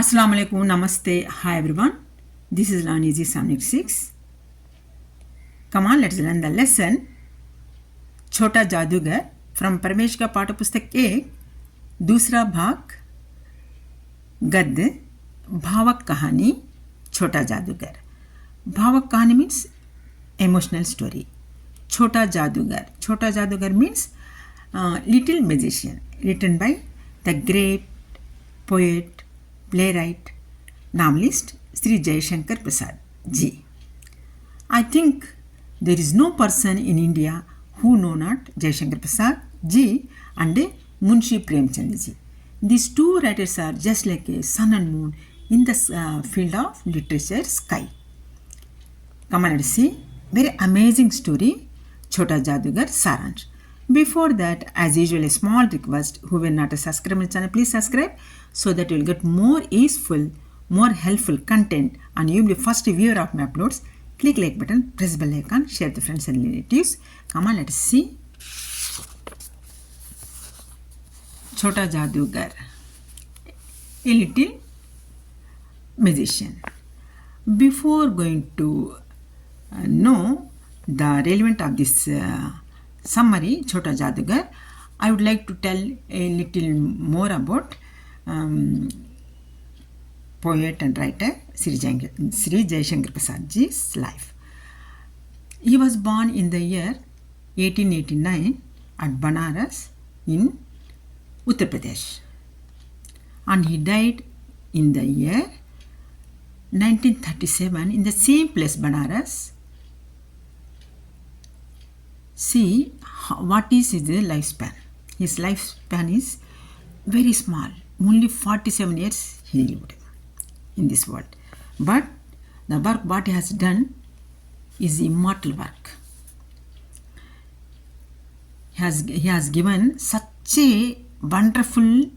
Assalamu alaikum, namaste, hi everyone. This is Learn Easy Summit 6. Come on, let's learn the lesson. छोटा जादूगर from Paramesh का पाठ्य पुस्तक 1, दूसरा भाग, गद्य, भावक कहानी, छोटा जादूगर. भावक कहानी means emotional story. छोटा जादूगर means little magician, written by the great poet, playwright, novelist Sri Jayashankar Prasad ji. I think there is no person in India who know not Jayashankar Prasad ji and Munshi Premchand ji. These two writers are just like a sun and moon in the field of literature sky. Come on, let's see. Very amazing story, Chota Jadugar Saransh. Before that, as usual, a small request, who were not a subscriber to my channel, please subscribe so that you will get more useful, more helpful content and you will be first viewer of my uploads. Click like button, press bell icon, share to friends and relatives. Come on, let's see. Chota Jadugar, a little magician. Before going to know the relevant of this summary, Chota Jadugar, I would like to tell a little more about poet and writer Sri Jayashankar Prasad ji's life. He was born in the year 1889 at Banaras in Uttar Pradesh, and he died in the year 1937 in the same place, Banaras. See what is his lifespan. His lifespan is very small. Only 47 years he lived in this world. But the work what he has done is immortal work. He has given such a wonderful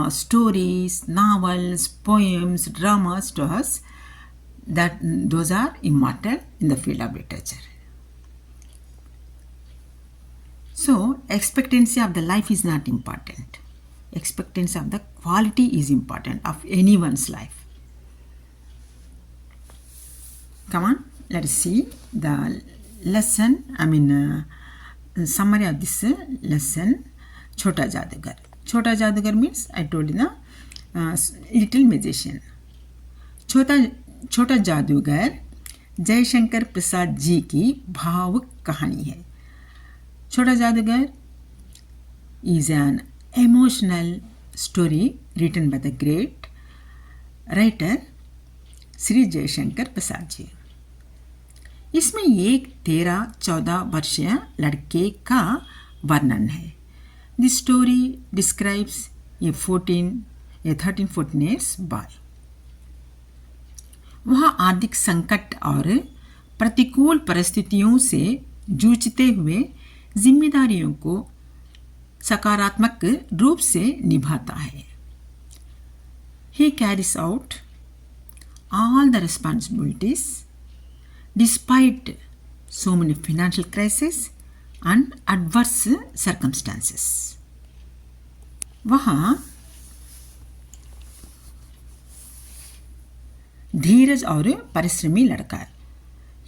stories, novels, poems, dramas to us that those are immortal in the field of literature. So, expectancy of the life is not important. Expectancy of the quality is important of anyone's life. Come on, let us see the lesson, summary of this lesson, Chota Jadugar. Chota Jadugar means, I told you, little magician. छोटा जादूगर जयशंकर प्रसाद जी की भावुक कहानी है. छोटा जादूगर is an emotional story written by the great writer Shri Jaishankar Prasad ji. इसमें एक 13-14 वर्षीय लड़के का वर्णन है. The story describes a 13-14 years boy. वह आर्थिक संकट और प्रतिकूल परिस्थितियों से जूझते हुए जिम्मेदारियों को सकारात्मक रूप से निभाता है. He carries out all the responsibilities despite so many financial crises and adverse circumstances. वह धीरज और परिश्रमी लड़का है.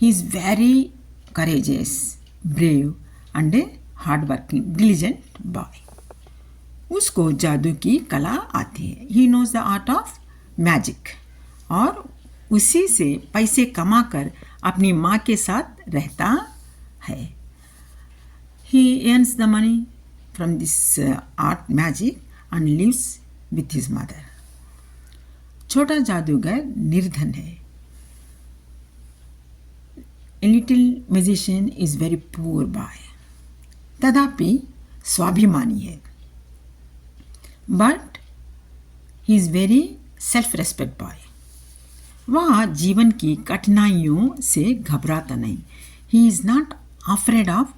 He is very courageous, brave and hard working diligent boy. उसको जादू की कला आती है. He knows the art of magic और उसी से पैसे कमाकर अपनी माँ के साथ रहता है. He earns the money from this art magic and lives with his mother. छोटा जादूगर निर्धन है. A little magician is very poor boy. तथापि स्वाभिमानी है. But he is very self respect boy. वह जीवन की कठिनाइयों से घबराता नहीं. He is not afraid of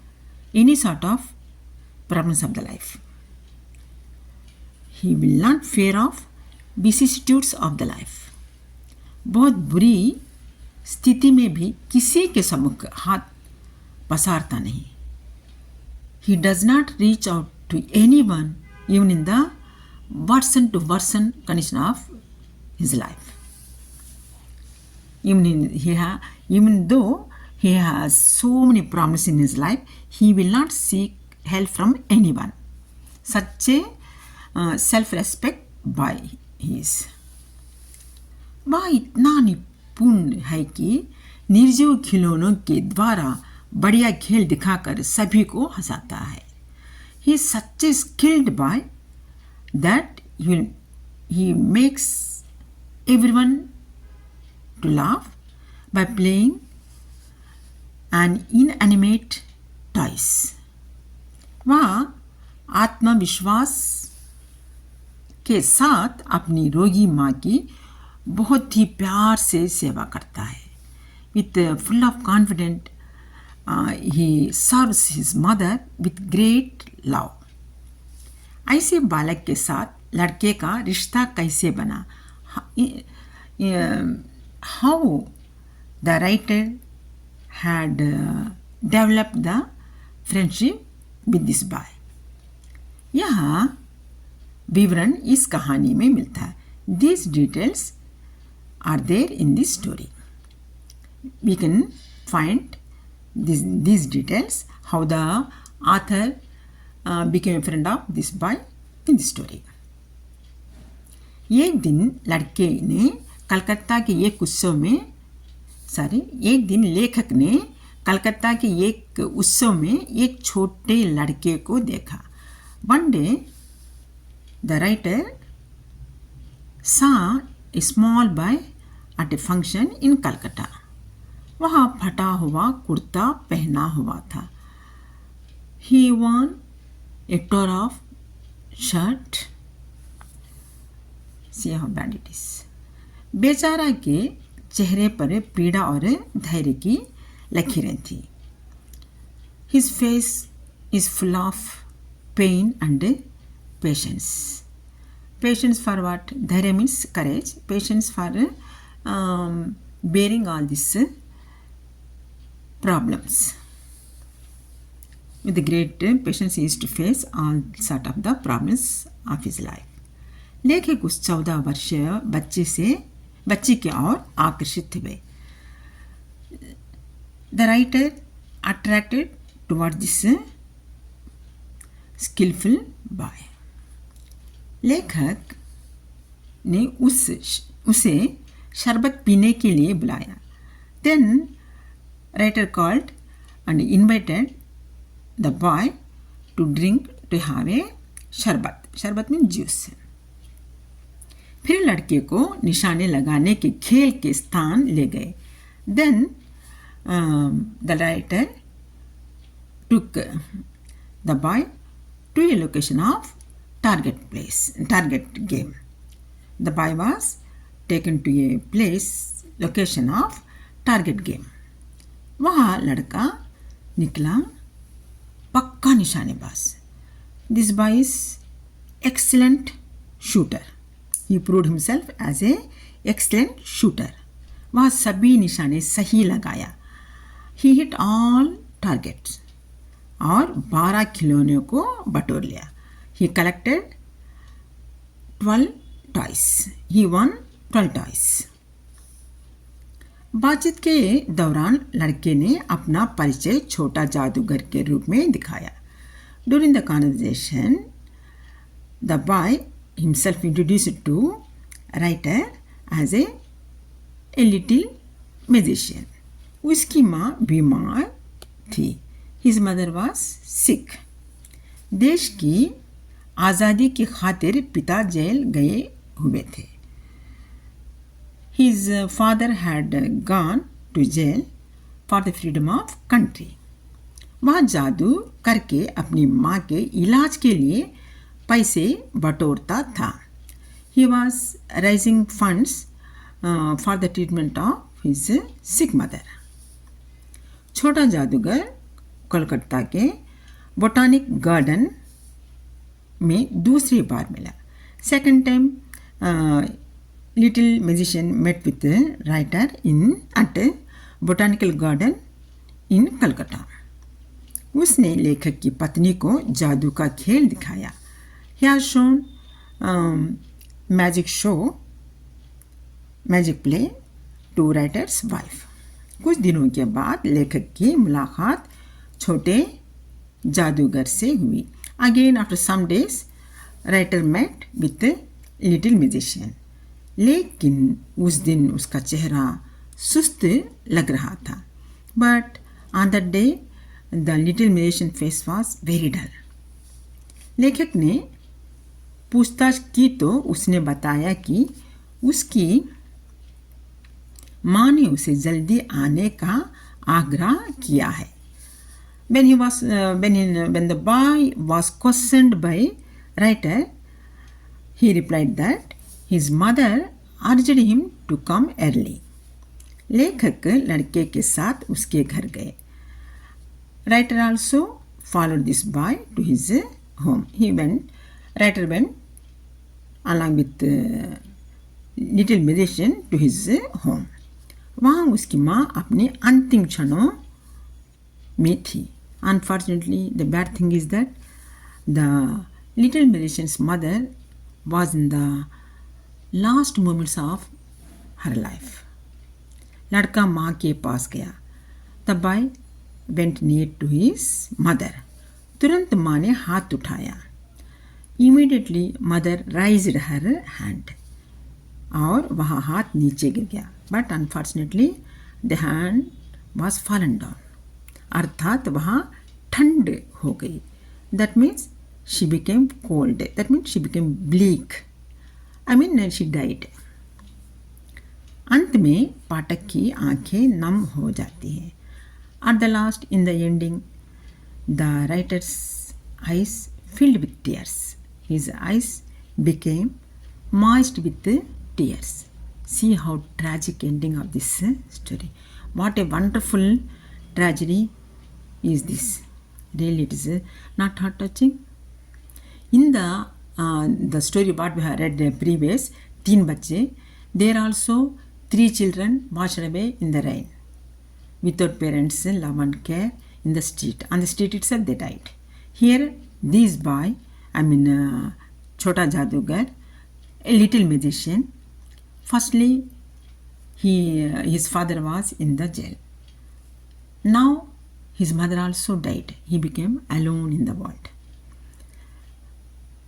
any sort of problems of the life. He will not fair of vicissitudes of the life. बहुत बुरी स्थिति में भी किसी के सम्मुख हाथ पसारता नहीं. He does not reach out to anyone even in the worsen to worsen condition of his life. Even though he has so many problems in his life, he will not seek help from anyone. Such a self-respect by his. वह इतना निपुण है कि निर्जीव खिलौनों के द्वारा बढ़िया खेल दिखाकर सभी को हंसाता है. He is such a skilled boy that he makes everyone to laugh by playing an inanimate toys. वह आत्मविश्वास के साथ अपनी रोगी माँ की बहुत ही प्यार से सेवा करता है. With full of confidence, he serves his mother with great love. ऐसे बालक के साथ लड़के का रिश्ता कैसे बना? How the writer had developed the friendship with this boy. यहाँ विवरण इस कहानी में मिलता है. These details are there in this story. We can find these details, how the author became a friend of this boy in the story. एक दिन लड़के ने कलकत्ता के एक उत्सव में एक दिन लेखक ने कलकत्ता के एक उत्सव में एक छोटे लड़के को देखा. One day the writer saw a small boy at a function in Calcutta. वहाँ फटा हुआ कुर्ता पहना हुआ था. He wore a tore off shirt. See how bad it is. बेचारा के चेहरे पर पीड़ा और धैर्य की लकीरें थी. His face is full of pain and patience. Patience for what? धैर्य means courage. Patience for bearing all these problems. With the great patience he used to face all sort of the problems of his life. लेखक उस 14 वर्षीय बच्ची की ओर आकर्षित हुए. The writer attracted toward this skillful boy. लेखक ने उसे शरबत पीने के लिए बुलाया. Then writer called and invited the boy to have a शरबत. शरबत means juice. फिर लड़के को निशाने लगाने के खेल के स्थान ले गए. Then the writer took the boy to a location of target game. The boy was taken to a location of target game. वहाँ लड़का निकला पक्का निशानेबाज. This boy is excellent shooter. He proved himself as a excellent shooter. वह सभी निशाने सही लगाया. He hit all targets. और 12 खिलौनों को बटोर लिया. He collected 12 toys. He won 12 toys. बातचीत के दौरान लड़के ने अपना परिचय छोटा जादूगर के रूप में दिखाया. During the conversation, the boy himself introduced to writer as a little magician. उसकी माँ बीमार थी. His mother was sick. देश की आज़ादी की खातिर पिता जेल गए हुए थे. His father had gone to jail for the freedom of country. वह जादू करके अपनी माँ के इलाज के लिए पैसे बटोरता था. He was raising funds for the treatment of his sick mother. छोटा जादूगर कोलकाता के बोटानिक गार्डन में दूसरी बार मिला. Second time, little magician met with the writer at botanical garden in Calcutta. उसने लेखक की पत्नी को जादू का खेल दिखाया. He has shown magic show magic play to writer's wife. कुछ दिनों के बाद लेखक की मुलाकात छोटे जादूगर से हुई। Again after some days writer met with little musician. लेकिन उस दिन उसका चेहरा सुस्त लग रहा था। But on that day the little musician face was very dull. लेखक ने पूछताछ की तो उसने बताया कि उसकी माँ ने उसे जल्दी आने का आग्रह किया है। When the boy was questioned by writer, he replied that his mother urged him to come early. लेखक लड़के के साथ उसके घर गए। Writer also followed this boy to his home. Writer went along with little musician to his home. वहाँ उसकी माँ अपने अंतिम क्षणों में थी। Unfortunately, the bad thing is that the little musician's mother was in the last moments of her life. लड़का माँ के पास गया। The boy went near to his mother. तुरंत माँ ने हाथ उठाया। Immediately, mother raised her hand. और वह हाथ नीचे गिर गया। But unfortunately, the hand was fallen down. अर्थात वहाँ ठंड हो गई। That means she became cold. That means she became bleak. She died. अंत में पाठक की आंखें नम हो जाती हैं। At the last, in the ending, the writer's eyes filled with tears. His eyes became moist with tears. See how tragic ending of this story. What a wonderful tragedy is this. Really, it is not heart-touching. In the story what we have read previous, 3 बच्चे, there also 3 children washed away in the rain without parents' love and care in the street. On the street itself they died. Here, this boy, Chota Jadugar, a little magician. Firstly, his father was in the jail. Now, his mother also died. He became alone in the world.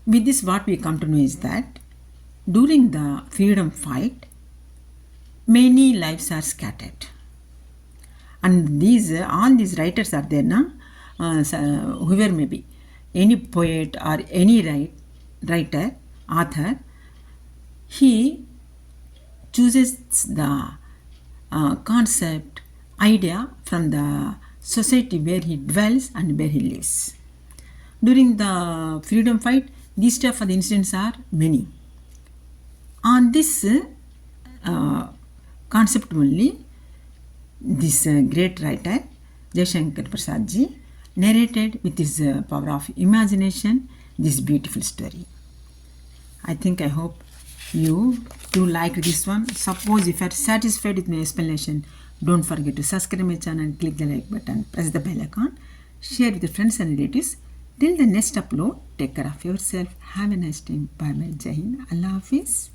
With this, what we come to know is that during the freedom fight, many lives are scattered. And all these writers are there now, whoever may be, any poet or any writer, author, he chooses the concept, idea from the society where he dwells and where he lives. During the freedom fight, these type of incidents are many. On this concept only, this great writer, Jayashankar Prasad ji, narrated with his power of imagination this beautiful story. I hope you do like this one. Suppose if you are satisfied with my explanation, don't forget to subscribe my channel and click the like button, press the bell icon, share with your friends and relatives. Till the next upload, take care of yourself. Have a nice time. Bye bye. Jai Hind. Allah Hafiz.